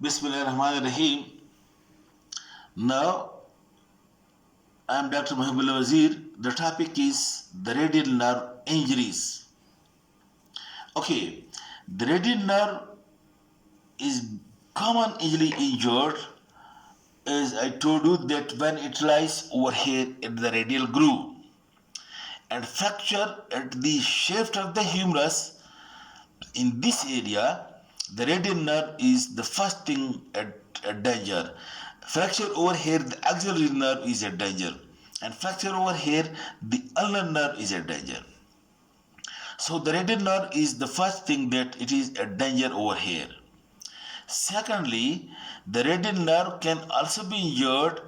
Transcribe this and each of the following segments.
Bismillahirrahmanirrahim. Now, I am Dr. Mahbubullah Wazir. The topic is the radial nerve injuries. Okay, the radial nerve is common easily injured, as I told you, that when it lies over here at the radial groove and fracture at the shaft of the humerus. In this area, the radial nerve is the first thing at danger. Fracture over here, the axillary nerve is at danger, and fracture over here, the ulnar nerve is at danger. So the radial nerve is the first thing that it is at danger over here. Secondly, the radial nerve can also be injured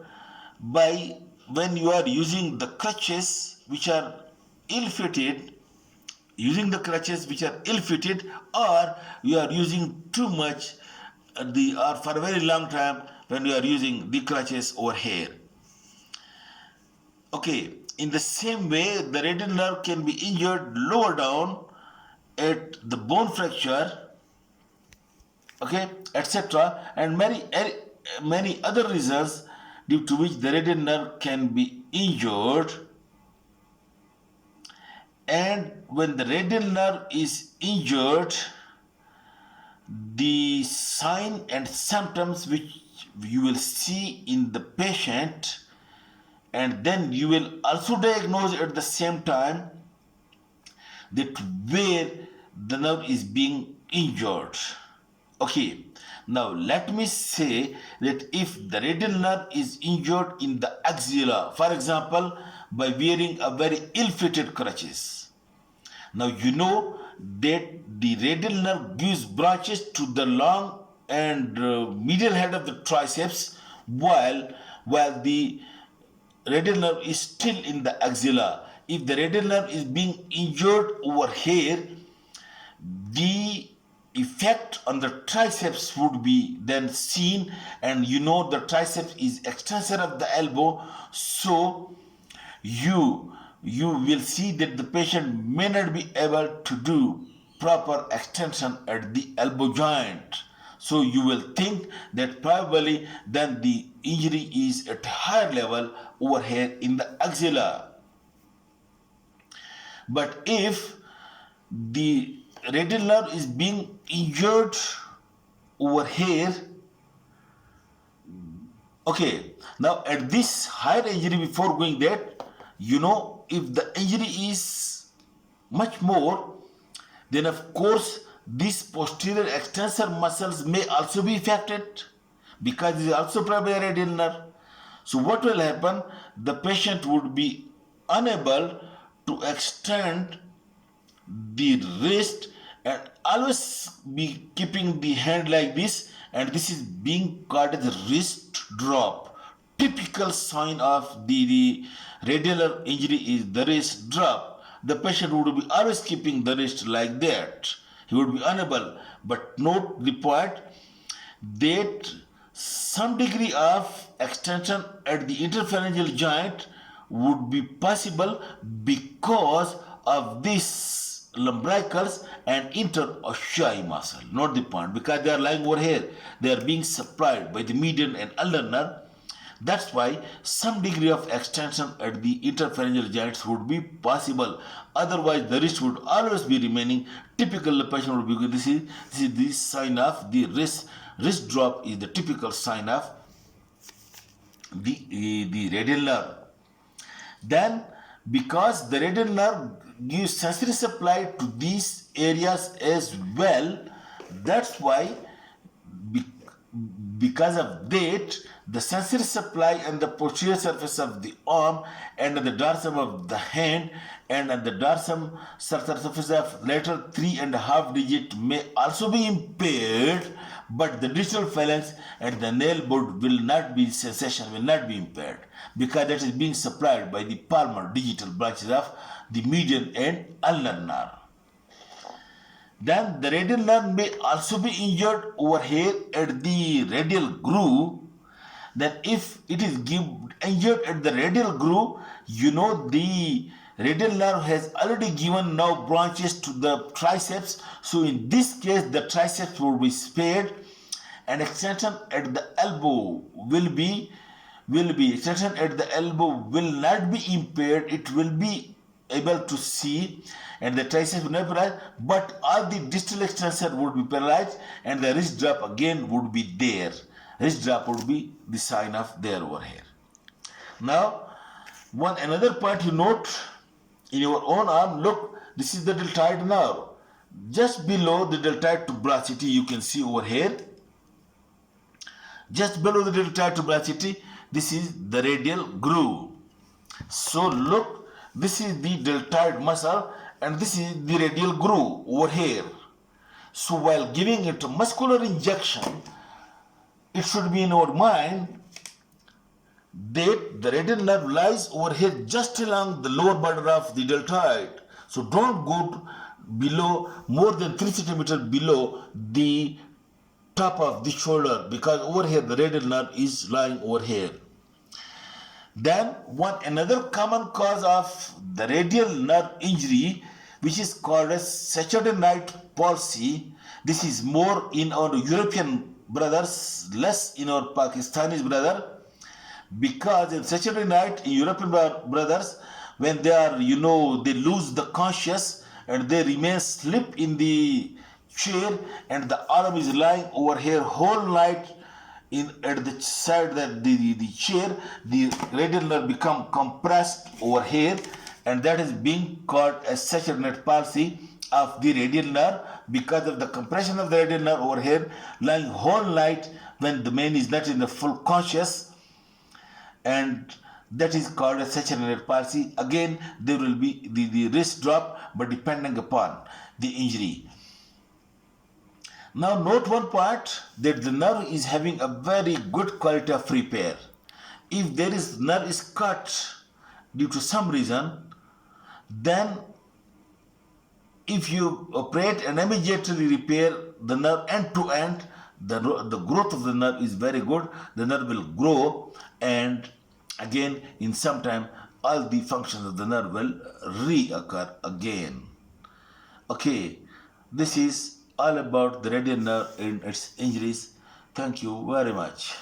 by when you are using the crutches which are ill-fitted, or you are using too much or for a very long time when you are using the crutches over here. Okay, in the same way, the radial nerve can be injured lower down at the bone fracture, okay, etc., and many other reasons due to which the radial nerve can be injured. And when the radial nerve is injured, the sign and symptoms which you will see in the patient, and then you will also diagnose at the same time that where the nerve is being injured. Okay, now let me say that if the radial nerve is injured in the axilla, for example, by wearing a very ill-fitted crutches. Now you know that the radial nerve gives branches to the long and medial head of the triceps, while the radial nerve is still in the axilla. If the radial nerve is being injured over here, the effect on the triceps would be then seen, and you know the triceps is extensor of the elbow, so you will see that the patient may not be able to do proper extension at the elbow joint. So you will think that probably then the injury is at a higher level over here in the axilla. But if the radial nerve is being injured over here, okay, now at this higher injury, before going that, you know, if the injury is much more, then of course these posterior extensor muscles may also be affected, because it is also probably a radial nerve. So what will happen? The patient would be unable to extend the wrist and always be keeping the hand like this, and this is being called as a wrist drop. Typical sign of the radial injury is the wrist drop. The patient would be always keeping the wrist like that. He would be unable. But note the point that some degree of extension at the interphalangeal joint would be possible because of this lumbricals and interossei muscle. Note the point, because they are lying over here, they are being supplied by the median and ulnar nerve. That's why some degree of extension at the interphalangeal joints would be possible. Otherwise, the wrist would always be remaining. Typical the patient would be, this is the sign of the wrist drop is the typical sign of the radial nerve. Then, because the radial nerve gives sensory supply to these areas as well, that's why because of that, the sensory supply and the posterior surface of the arm and the dorsum of the hand and the dorsum surface of lateral 3.5 digit may also be impaired, but the distal phalanx and the nail board will not be impaired, because that is being supplied by the palmar digital branches of the median and ulnar nerve. Then the radial nerve may also be injured over here at the radial groove. Then if it is injured at the radial groove, you know the radial nerve has already given now branches to the triceps. So in this case, the triceps will be spared, and extension at the elbow will be extension at the elbow will not be impaired. It will be able to see, and the triceps will not be paralyzed, but all the distal extension would be paralyzed, and the wrist drop again would be there. Wrist drop would be the sign of there over here. Now, one another point you note in your own arm, look, this is the deltoid nerve. Just below the deltoid tuberosity, you can see over here. Just below the deltoid tuberosity, this is the radial groove. So look, this is the deltoid muscle and this is the radial groove over here. So while giving it a muscular injection, it should be in our mind that the radial nerve lies over here just along the lower border of the deltoid. So don't go below more than 3 centimeters below the top of the shoulder, because over here the radial nerve is lying over here. Then another common cause of the radial nerve injury, which is called as Saturday night palsy. This is more in our European brothers, less in our Pakistani brother, because in Saturday night in European brothers, when they are, they lose the conscious and they remain asleep in the chair, and the arm is lying over here whole night at the side that the chair, the radial nerve become compressed over here, and that is being called as Saturday night palsy of the radial nerve, because of the compression of the radial nerve over here lying whole night when the man is not in the full conscious, and that is called a Saturday night palsy. Again, there will be the wrist drop, but depending upon the injury. Now note one part, that the nerve is having a very good quality of repair. If there is nerve is cut due to some reason, then if you operate and immediately repair the nerve end to end, the growth of the nerve is very good. The nerve will grow, and again in some time all the functions of the nerve will reoccur again. Okay, this is all about the radial nerve and its injuries. Thank you very much.